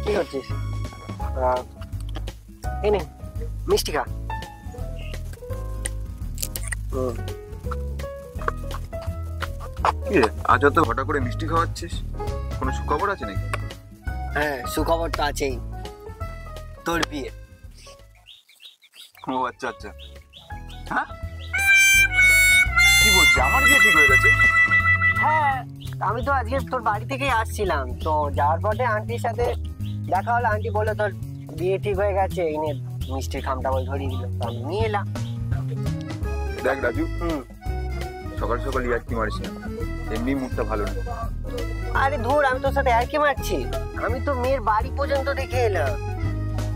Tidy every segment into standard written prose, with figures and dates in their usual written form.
কি করছিস? এই নে মিষ্টি খা। আজ অত হঠাৎ করে মিষ্টি খাওয়াচ্ছিস, কোনো সুখবর আছে নাকি? হ্যাঁ, সুখবর তো আছেই, তোর বিয়ে। ও আচ্ছা আচ্ছা। হ্যাঁ, কি বলছিস? আমার বিয়ে ঠিক হয়ে গেছে? হ্যাঁ, আমি তো আজকে তোর বাড়ি থেকেই আসছিলাম, তো যাওয়ার পথে আন্টির সাথে দেখা হলো। আন্টি বললো তোর বিয়ে ঠিক হয়ে গেছে, এই নে মিষ্টির খামটা বলে ধরিয়ে দিল, তো আমি নিয়ে এলাম। দেখ রাজু, সকাল সকাল ইয়ার্কি মারিস না, এমনি মুডটা ভালো না। আরে ধুর, আমি তোর সাথে ইয়ার্কি মারছি? আমি তো মেয়ের বাড়ি পর্যন্ত দেখে এলাম,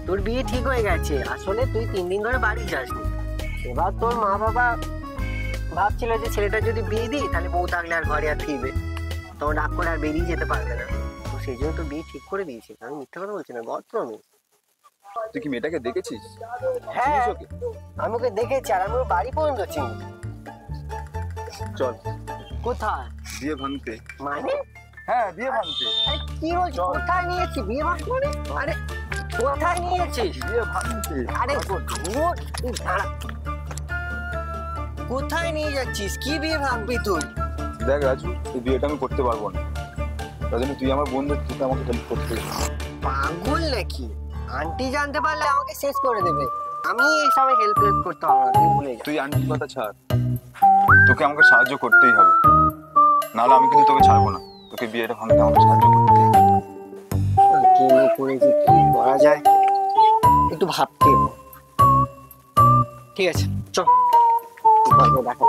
তোর বিয়ে ঠিক হয়ে গেছে। আসলে তুই 3 দিন ধরে বাড়ি যাসনি। এবার তোর মা বাবা ভাবছিল যে ছেলেটা যদি বিয়ে দিই তাহলে বউ থাকলে আর ঘরে আর ফিরবে, তখন রাগ করে আর বেরিয়ে যেতে পারবে না। তো সেই জন্য তো বিয়ে ঠিক করে দিয়েছি। আমি মিথ্যা কথা বলছি না, গড প্রমিস। তুই কি মেয়েটাকে দেখেছিস? হ্যাঁ, আমি ওকে দেখেছি, আর আমি ওর বাড়ি পর্যন্ত চিনি। চল। কোথায়? বিয়ে ভাঙতে। মানে? হ্যাঁ, বিয়ে ভাঙতে। আরে কি বলছিস? কোথায় নিয়েছি বিয়ে ভাঙতে? মানে আরে কোথায় নিয়েছিস বিয়ে ভাঙতে? আরে দাঁড়া, কোথায় নিয়ে যাচ্ছিস? কি বিয়ে ভাঙবি তুই? দেখ রাজু, এই বিয়েটা আমি করতে পারবো না, তার জন্য তুই আমার বন্ধু, তুই আমাকে হেল্প করতে। পাগল নাকি? আন্টি জানতে পারলে আমাকে শেষ করে দেবে। আমি এইসবে হেল্প করতে পারবো না, তুই ভুলে যা। তুই আন্টির কথা ছাড়, তোকে আমাকে সাহায্য করতেই হবে, নাহলে আমি কিন্তু তোকে ছাড়বো না। তোকে বিয়েটা ভাঙতে আমাকে সাহায্য করতে হবে। কি করেছি, কি করা যায়, একটু ভাবতে। ঠিক আছে, চল দেখা।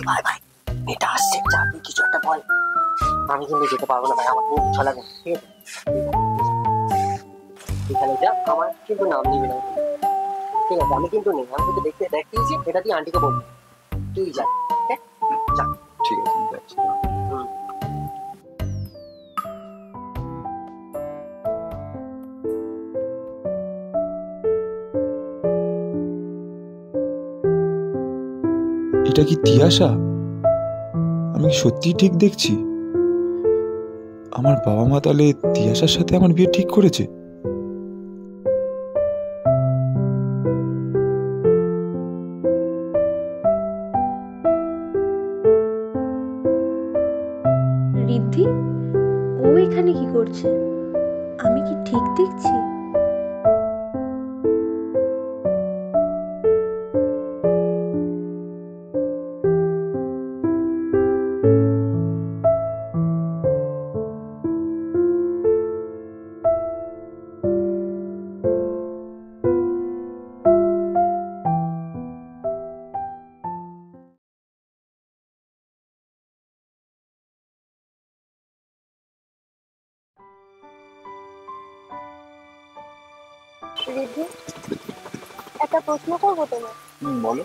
ভাই ভাই, এটা আসছে, যাবি কিছু একটা বল। আমি কিন্তু যেতে পারবো না ভাই, আমার খুব ইচ্ছা লাগে। ঠিক আছে, এখানে যা, আমার কিন্তু নাম নিবি না। ঠিক আছে, আমি কিন্তু নেই, আমি কিন্তু দেখিয়েছি, এটা তুই আন্টিকে বলবি। তুই যা, যা। ঠিক আছে, আমি যাচ্ছি। এটা কি তিয়াশা? আমি কি সত্যি ঠিক দেখছি? আমার বাবা মা তাহলে তিয়াশার সাথে আমার বিয়ে ঠিক করেছে। রিদ্ধি, ও এখানে কি করছে? আমি কি ঠিক দেখছি? রিদ্ধি, একটা প্রশ্ন করবো তোমার? বলো।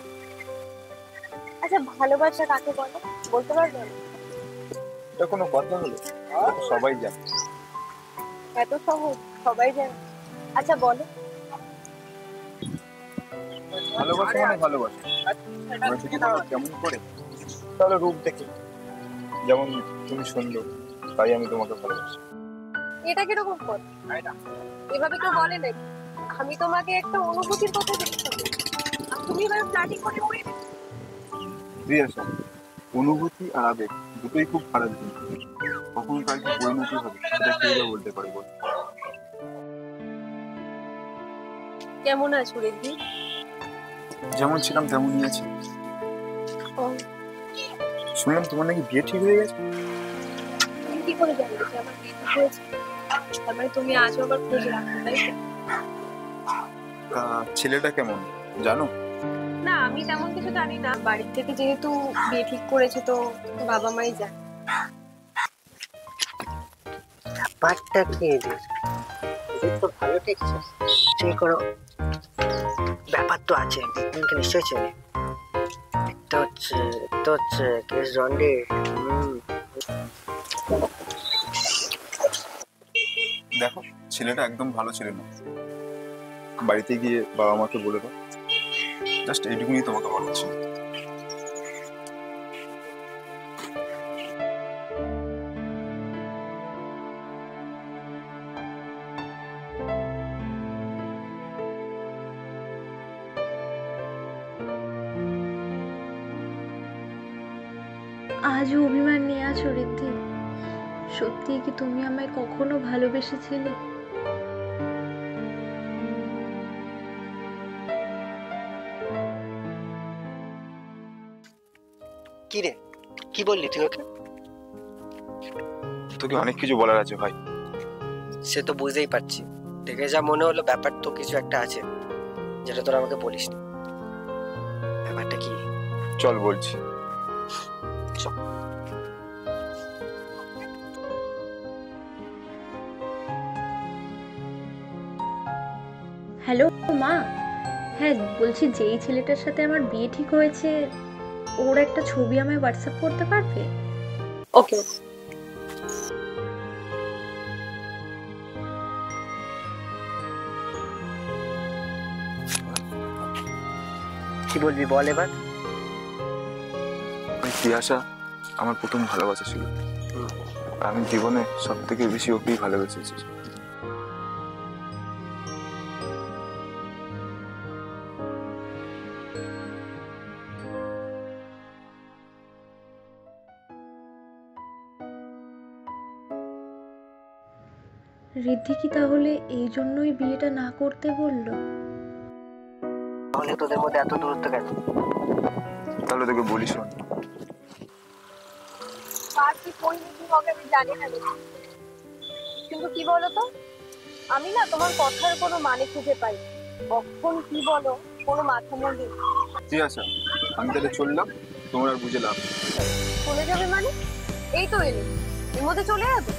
আচ্ছা, ভালোবাসা কাকে বলে বলতে পারবে? এটা কোনো কথা হলো? সবাই জানে। এত সহজ, সবাই জানে। আচ্ছা বলো। ভালোবাসা মানে ভালোবাসা, কেমন করে? তাহলে রূপ দেখে, যেমন তুমি সুন্দর তাই আমি তোমাকে ভালোবাসি। এটা কিরকম পথ? এভাবে কেউ বলে নাকি? আমি তোমাকে একটা অনুভূতির কথা দেখছি, আর তুমি এবার প্ল্যানিং করে পড়ে। রিয়াসা, অনুভূতি আর আবেগ দুটোই খুব খারাপ জিনিস। কখন কার কি পরিণতি হবে সেটা কেউ বলতে পারে বল। কেমন আছো রিদ্ধি? যেমন ছিলাম তেমনই আছি। শুনলাম তোমার নাকি বিয়ে ঠিক হয়ে গেছে। তুমি কি করে জানলে যে আমার বিয়ে ঠিক হয়েছে? তার মানে তুমি আজও আবার খোঁজ রাখো, তাই তো? ছেলেটা কেমন জানো? না, আমি তেমন কিছু জানি না। বাড়ির থেকে যেহেতু বিয়ে ঠিক করেছে, তো বাবা মাই জানে। ব্যাপারটা কি তো ভালো ঠেকছে, সেই কোনো ব্যাপার তো আছে, নিশ্চয়ই চেনে। তো হচ্ছে কেস জন্ডে। দেখো ছেলেটা একদম ভালো ছিল না, বাড়িতে গিয়ে বাবা মাকে বলে দাও, জাস্ট এইটুকুনি তোমাকে বলাচ্ছি। আজও অভিমান নিয়ে আছো ঋদ্ধি? সত্যি কি তুমি আমায় কখনো ভালোবেসেছিলে? কি রে, কি বললি তুই ওকে? তোকে অনেক কিছু বলার আছে ভাই। সে তো বুঝতেই পারছি, দেখে যা মনে হলো ব্যাপার তো কিছু একটা আছে, যেটা তোরা আমাকে বলিস না। ব্যাপারটা কি? চল বলছি। হ্যালো মা, হ্যাঁ বলছি যেই ছেলেটার সাথে আমার বিয়ে ঠিক হয়েছে ওর একটা ছবি আমায় হোয়াটসঅ্যাপ করতে পারবে? ওকে। কি বলবি বল এবার। তিয়াশা আমার প্রথম ভালোবাসা ছিল, আমি জীবনে সব থেকে বেশি ওকেই ভালোবেসেছি। ঋদ্ধি কি তাহলে এই জন্যই বিয়েটা না করতে বললো? তাহলে তোদের মধ্যে এত দূরত্ব কেন? তাহলে তোকে বলি শোন, আর কি পরিণতি হবে আমি জানি না, কিন্তু কি বলতো, আমি না তোমার কথার কোনো মানে খুঁজে পাই, কখন কি বলো কোনো মাথা মুন্ডি। তিয়াশা আমি তাহলে চললাম, তোমার আর বুঝে লাভ নেই। চলে যাবে মানে? এই তো এলে, এর মধ্যে চলে যাবে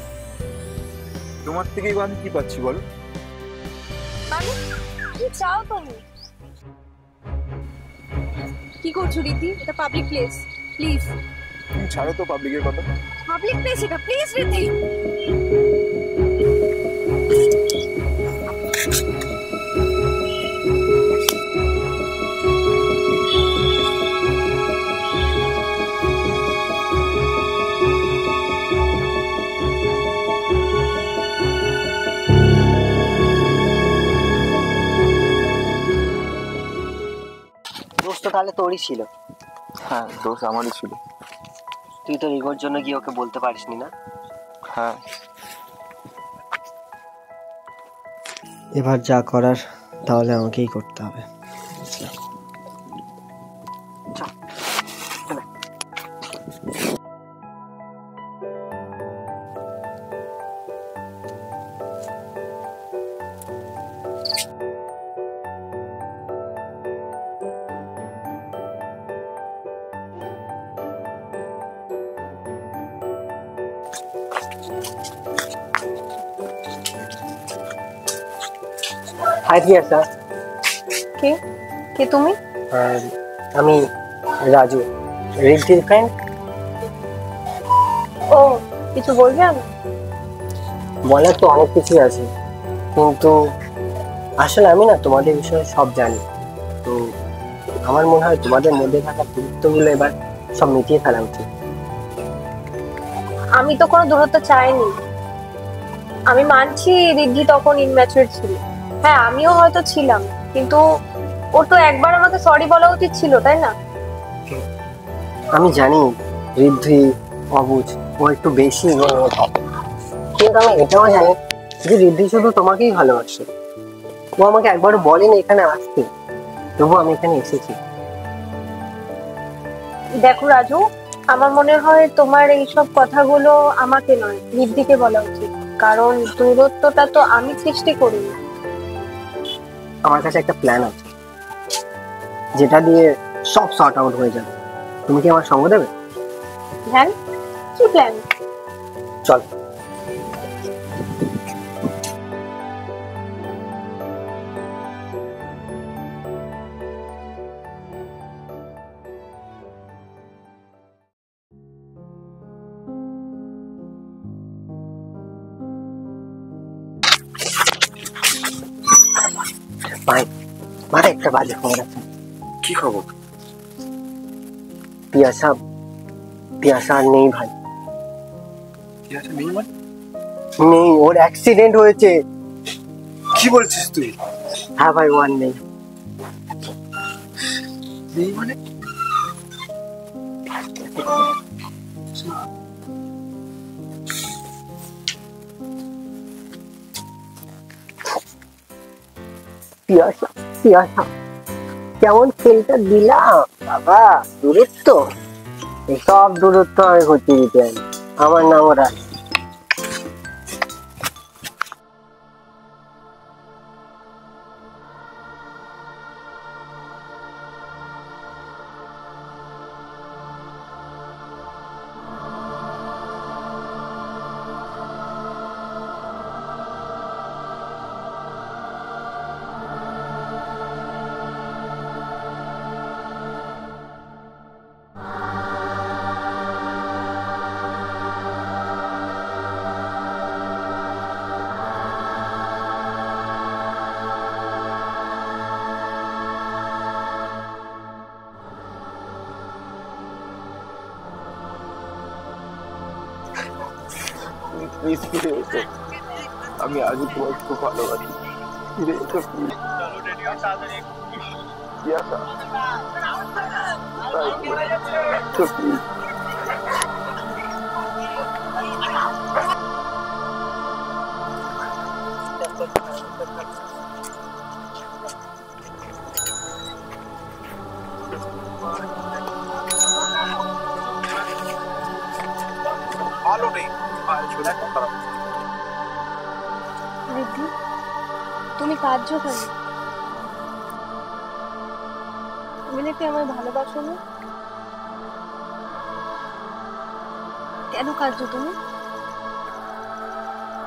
তোমার থেকেই বা আমি কি পাচ্ছি বলো? মানে কি চাও তুমি? কি করছো রিদ্ধি? এটা পাবলিক প্লেস, প্লিজ। তুমি ছাড়ো তো পাবলিকের কথা। পাবলিক প্লেস এটা, প্লিজ রিদ্ধি। দোষ তো তাহলে তোরই ছিল। হ্যাঁ দোষ আমারই ছিল। তুই তো রিগোর জন্য গিয়ে ওকে বলতে পারিসনি না? হ্যাঁ এবার যা করার তাহলে আমাকেই করতে হবে। হাই তিয়াশা। কে কে তুমি? আমি রাজু, রিদ্ধির ফ্রেন্ড। ও কিছু বলবে? আমি বলার তো অনেক কিছুই আছে, কিন্তু আসলে আমি না তোমাদের বিষয়ে সব জানি। তো আমার মনে হয় তোমাদের মধ্যে থাকা দূরত্বগুলো এবার সব মিটিয়ে ফেলা উচিত। আমি তো কোনো দূরত্ব চাইনি। আমি মানছি রিদ্ধি তখন ইনম্যাচুর ছিল, হ্যাঁ আমিও হয়তো ছিলাম, কিন্তু ওর তো একবার আমাকে সরি বলা উচিত ছিল, তাই না? আমি জানি রিদ্ধি অবুঝ, ও একটু বেশি গর্ব থাকে, কিন্তু আমি এটাও জানি যে রিদ্ধি শুধু তোমাকেই ভালোবাসে। ও আমাকে একবারও বলেনি এখানে আসতে, তবু আমি এখানে এসেছি। দেখো রাজু, আমার মনে হয় তোমার এইসব কথাগুলো আমাকে নয় রিদ্ধিকে বলা উচিত, কারণ দূরত্বটা তো আমি সৃষ্টি করিনি। আমার কাছে একটা প্ল্যান আছে, যেটা দিয়ে সব সর্ট আউট হয়ে যাবে। তুমি কি আমার সঙ্গ দেবে? প্ল্যান? কি প্ল্যান? চল। ভাই ভাই একটা বাজে খবর আছে। কি খবর? পিয়াসা পিয়াসা আর নেই ভাই। পিয়াসা নেই মানে? নেই, ওর অ্যাক্সিডেন্ট হয়েছে। কি বলছিস তুই? হ্যাঁ ভাই, ও আর নেই। নেই মানে? পিয়াসা পিয়াসা কেমন খেলটা দিলাম বাবা। দূরত্ব, সব দূরত্ব আমি ঘুরতে দিতে পারি। আমার নাম ওরা। প্লিজ ফিরে এসো, আমি আজও তোমাকে খুব ভালোবাসি। ফিরে এসো প্লিজ। পিয়াসা, প্লিজ। ভালো নেই, রিদ্ধি, তুমি কাঁদছো কেন? তুমি নাকি আমায় ভালোবাসো না? কেন কাঁদছো তুমি?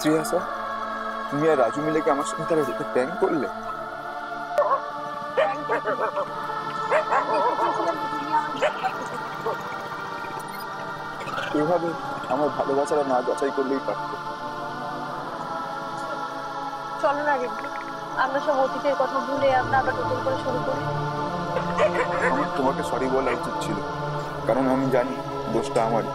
পিয়াসা, তুমি আর রাজু মিলে কি আমার সঙ্গে তাহলে যেতে প্ল্যান করলে? এভাবে আমার ভালোবাসাটা না যাচাই করলেই পারতো। চলো না রিদ্ধি, আমরা সব অতীতের কথা ভুলে আমরা আবার নতুন করে শুরু করি। আমার তোমাকে সরি বলা উচিত ছিল, কারণ আমি জানি দোষটা আমারই।